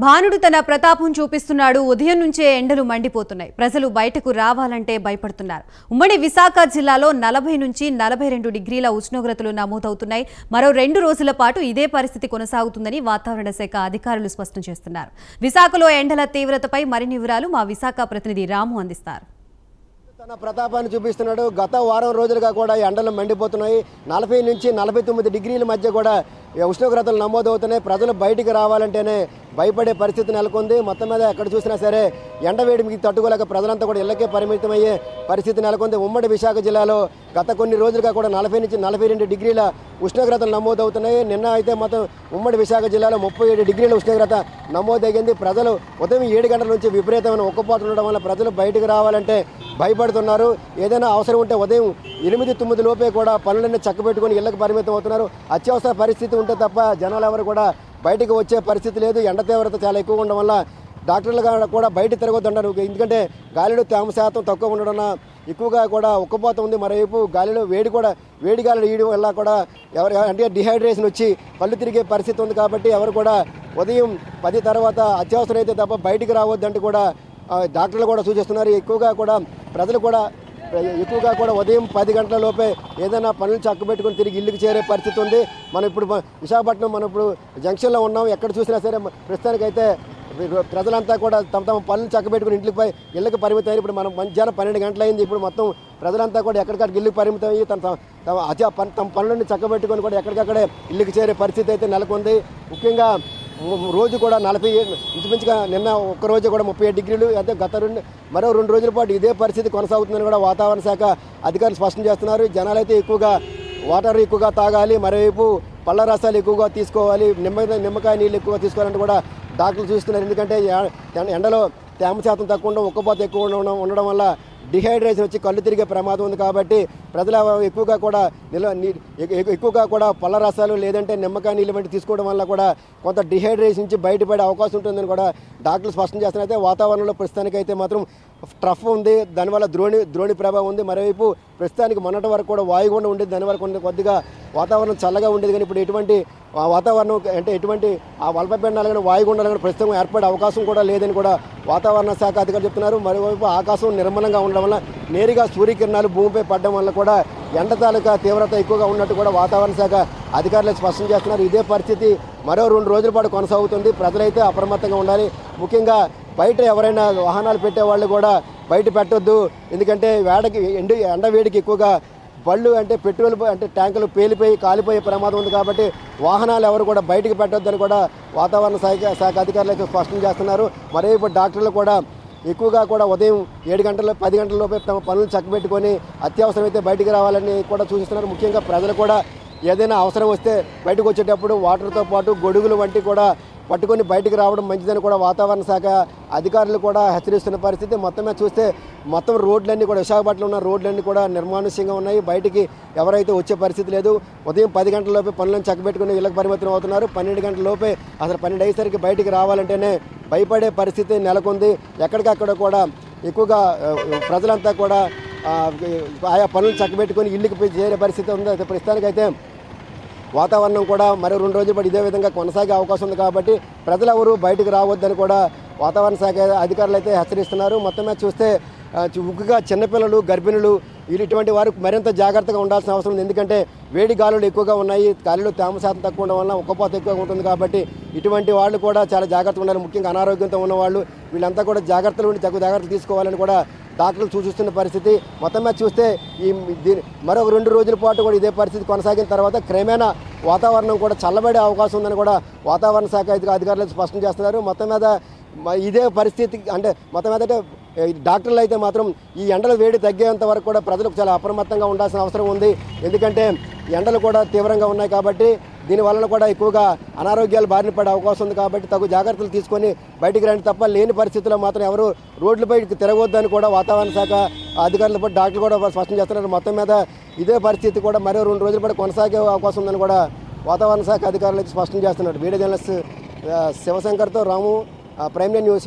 భానుడు తన ప్రతాపం చూపిస్తున్నాడు. ఉదయం నుంచే ఎండలు మండిపోతున్నాయి. ప్రజలు బయటకు రావాలంటే భయపడుతున్నారు. ఉమ్మడి విశాఖ జిల్లాలో 40 నుంచి 42 డిగ్రీల ఉష్ణోగ్రతలు నమోదవుతున్నాయి. మరో 2 రోజుల పాటు ఇదే పరిస్థితి కొనసాగుతుందని వాతావరణ శాఖ అధికారులు స్పష్టం చేస్తున్నారు. విశాఖలో ఎండల తీవ్రతపై మరిన్ని వివరాలు మా విశాఖ ప్రతినిధి రాము అందిస్తారు. తన ప్రతాపాన్ని చూపిస్తున్నాడు. గత వారం రోజులుగా కూడా ఎండలు మండిపోతున్నాయి. 40 నుంచి 49 డిగ్రీల మధ్య కూడా ఉష్ణోగ్రతలు నమోదవుతున్నాయి. ప్రజలు బయటికి రావాలంటేనే భయపడే పరిస్థితి నెలకొంది. మొత్తం మీద ఎక్కడ చూసినా సరే ఎండవేడికి తట్టుకోలేక ప్రజలంతా కూడా ఇళ్లకే పరిమితమయ్యే పరిస్థితి నెలకొంది. ఉమ్మడి విశాఖ జిల్లాలో గత కొన్ని రోజులుగా కూడా 40 నుంచి 42 డిగ్రీల ఉష్ణోగ్రతలు నమోదవుతున్నాయి. నిన్న అయితే మొత్తం ఉమ్మడి విశాఖ జిల్లాలో 37 డిగ్రీల ఉష్ణోగ్రత నమోదయ్యింది. ప్రజలు ఉదయం 7 గంటల నుంచి విపరీతమైన ఉక్కపోత ఉండడం వల్ల ప్రజలు బయటకు రావాలంటే భయపడుతున్నారు. ఏదైనా అవసరం ఉంటే ఉదయం 8-9 లోపే కూడా పనులన్నీ చక్కబెట్టుకుని ఇళ్లకు పరిమితం అవుతున్నారు. అత్యవసర పరిస్థితి ఉంటే తప్ప జనాలు ఎవరు కూడా బయటకు వచ్చే పరిస్థితి లేదు. ఎండ తీవ్రత చాలా ఎక్కువగా ఉండడం వల్ల డాక్టర్లు కూడా బయట తిరగొద్దంటారు. ఎందుకంటే గాలిలో తేమ శాతం తక్కువ ఉండడం ఎక్కువగా కూడా ఉక్కపోత ఉంది. మరోవైపు గాలిలో వేడి గాలి ఇయడం వల్ల కూడా అంటే డిహైడ్రేషన్ వచ్చి కళ్ళు తిరిగే పరిస్థితి ఉంది. కాబట్టి ఎవరు కూడా ఉదయం 10 తర్వాత అత్యవసరం అయితే తప్ప బయటికి రావద్దంటూ కూడా డాక్టర్లు కూడా సూచిస్తున్నారు. ప్రజలు కూడా ఎక్కువగా కూడా ఉదయం 10 గంటల లోపే ఏదైనా పనులు చక్కబెట్టుకుని తిరిగి ఇల్లుకి చేరే పరిస్థితి ఉంది. మనం ఇప్పుడు విశాఖపట్నం జంక్షన్లో ఉన్నాం. ఎక్కడ చూసినా సరే ప్రస్తుతానికైతే ప్రజలంతా కూడా తమ పనులు చక్కబెట్టుకుని ఇళ్ళకి పరిమితం అయ్యి ఇప్పుడు మనం మధ్యాహ్నం 12 గంటలైంది. ఇప్పుడు మొత్తం ప్రజలంతా కూడా ఎక్కడికక్కడ ఇల్లుకి పరిమితం అయ్యి తమ పనులన్నీ చక్కబెట్టుకొని కూడా ఎక్కడికక్కడే ఇల్లుకి చేరే పరిస్థితి అయితే నెలకొంది. ముఖ్యంగా రోజు కూడా 47 ఇంచుమించుగా నిన్న ఒక్కరోజు కూడా 37 డిగ్రీలు అయితే మరో 2 రోజుల పాటు ఇదే పరిస్థితి కొనసాగుతుందని కూడా వాతావరణ శాఖ అధికారులు స్పష్టం చేస్తున్నారు. జనాలైతే ఎక్కువగా వాటర్ ఎక్కువగా తాగాలి, మరోవైపు పళ్ళ రసాలు ఎక్కువగా తీసుకోవాలి, నిమ్మకాయ నీళ్ళు ఎక్కువగా తీసుకోవాలంటే కూడా డాక్టర్లు చూస్తున్నారు. ఎందుకంటే ఎండలో తేమ శాతం తక్కువ ఉక్కపోత ఎక్కువ ఉండడం వల్ల డిహైడ్రేషన్ వచ్చి కళ్ళు తిరిగే ప్రమాదం ఉంది. కాబట్టి ప్రజలు ఎక్కువగా కూడా పళ్ళ రసాలు లేదంటే నిమ్మకాయ నీళ్ళు వంటి తీసుకోవడం వల్ల కూడా కొంత డిహైడ్రేషన్ నుంచి బయటపడే అవకాశం ఉంటుందని కూడా డాక్టర్లు స్పష్టం చేస్తున్నారు. అయితే వాతావరణంలో ప్రస్తుతానికైతే మాత్రం ట్రఫ్ ఉంది, దానివల్ల ద్రోణి ప్రభావం ఉంది. మరోవైపు ప్రస్తుతానికి మొన్నటి వరకు కూడా వాయుగుండం ఉండేది, దానివల్ల కొద్దిగా వాతావరణం చల్లగా ఉండేది. కానీ ఇప్పుడు ఎటువంటి వాతావరణం అంటే ఎటువంటి వల్పపిండాలు కానీ వాయుగుండాలు కానీ ప్రస్తుతం ఏర్పడే అవకాశం కూడా లేదని కూడా వాతావరణ శాఖ అధికారులు చెప్తున్నారు. మరోవైపు ఆకాశం నిర్మలంగా ఉండడం వల్ల నేరుగా సూర్యకిరణాలు భూమిపై పడడం వల్ల కూడా ఎండ తాలూకా తీవ్రత ఎక్కువగా ఉన్నట్టు కూడా వాతావరణ శాఖ అధికారులు స్పష్టం చేస్తున్నారు. ఇదే పరిస్థితి మరో 2 రోజుల పాటు కొనసాగుతుంది. ప్రజలైతే అప్రమత్తంగా ఉండాలి. ముఖ్యంగా బయట ఎవరైనా వాహనాలు పెట్టేవాళ్ళు కూడా బయట పెట్టొద్దు. ఎందుకంటే ఎండ వేడికి ఎక్కువగా బళ్ళు అంటే పెట్రోల్ అంటే ట్యాంకులు పేలిపోయి కాలిపోయే ప్రమాదం ఉంది. కాబట్టి వాహనాలు ఎవరు కూడా బయటకు పెట్టొద్దని కూడా వాతావరణ శాఖ అధికారులు అయితే స్పష్టం చేస్తున్నారు. మరోవైపు డాక్టర్లు కూడా ఎక్కువగా కూడా ఉదయం 7 గంటల 10 గంటల లోపే తమ పనులు చక్కబెట్టుకొని అత్యవసరమైతే బయటికి రావాలని కూడా సూచిస్తున్నారు. ముఖ్యంగా ప్రజలు కూడా ఏదైనా అవసరం వస్తే బయటకు వచ్చేటప్పుడు వాటర్తో పాటు గొడుగులు వంటి కూడా పట్టుకొని బయటకు రావడం మంచిదని కూడా వాతావరణ శాఖ అధికారులు కూడా హెచ్చరిస్తున్న పరిస్థితి. మొత్తమే చూస్తే మొత్తం రోడ్లన్నీ కూడా విశాఖపట్నంలో ఉన్న రోడ్లన్నీ కూడా నిర్మానుష్యంగా ఉన్నాయి. బయటికి ఎవరైతే వచ్చే పరిస్థితి లేదు. ఉదయం 10 గంటల లోపే పనులను చక్కబెట్టుకుని ఇళ్ళకి పరిమితం అవుతున్నారు. 12 గంటల లోపే అసలు 12 అయ్యేసరికి బయటికి రావాలంటేనే భయపడే పరిస్థితి నెలకొంది. ఎక్కడికక్కడ కూడా ఎక్కువగా ప్రజలంతా కూడా ఆయా పనులు చక్కబెట్టుకుని ఇళ్ళకి చేరే పరిస్థితి ఉంది. అయితే ప్రస్తుతానికైతే వాతావరణం కూడా మరో 2 రోజుల పాటు ఇదే విధంగా కొనసాగే అవకాశం ఉంది. కాబట్టి ప్రజలు ఎవరు బయటకు రావద్దని కూడా వాతావరణ శాఖ అధికారులు అయితే హెచ్చరిస్తున్నారు. మొత్తమే చూస్తే ముఖ్యంగా చిన్నపిల్లలు, గర్భిణులు ఇటువంటి వారు మరింత జాగ్రత్తగా ఉండాల్సిన అవసరం ఉంది. ఎందుకంటే వేడి గాలులు ఎక్కువగా ఉన్నాయి, గాలిలో తేమ శాతం తక్కువ ఉండడం వల్ల ఉక్కపోత ఎక్కువగా ఉంటుంది. కాబట్టి ఇటువంటి వాళ్ళు కూడా చాలా జాగ్రత్తగా ఉండాలి. ముఖ్యంగా అనారోగ్యంతో ఉన్నవాళ్ళు వీళ్ళంతా కూడా జాగ్రత్తలు తీసుకోవాలని కూడా డాక్టర్లు సూచిస్తున్న పరిస్థితి. మొత్తం మీద చూస్తే మరో 2 రోజుల పాటు కూడా ఇదే పరిస్థితి కొనసాగిన తర్వాత క్రమేణా వాతావరణం కూడా చల్లబడే అవకాశం ఉందని కూడా వాతావరణ శాఖ అధికారులు స్పష్టం చేస్తున్నారు. మొత్తం మీద ఇదే పరిస్థితి అంటే మొత్తం మీద డాక్టర్లు అయితే మాత్రం ఈ ఎండల వేడి తగ్గేంత వరకు కూడా ప్రజలకు చాలా అప్రమత్తంగా ఉండాల్సిన అవసరం ఉంది. ఎందుకంటే ఎండలు కూడా తీవ్రంగా ఉన్నాయి. కాబట్టి దీనివలన కూడా ఎక్కువగా అనారోగ్యాలు బారిన పడే అవకాశం ఉంది. కాబట్టి తగు జాగ్రత్తలు తీసుకొని బయటికి రండి తప్ప లేని పరిస్థితుల్లో మాత్రం ఎవరు రోడ్లపై తిరగవద్దని కూడా వాతావరణ శాఖ అధికారులతో డాక్టర్లు కూడా స్పష్టం చేస్తున్నారు. మొత్తం మీద ఇదే పరిస్థితి కూడా మరో 2 రోజుల పాటు కొనసాగే అవకాశం ఉందని కూడా వాతావరణ శాఖ అధికారులు అయితే స్పష్టం చేస్తున్నారు. వీడియో జర్నలిస్ట్ శివశంకర్తో రాము, ప్రైమ్ న్యూస్.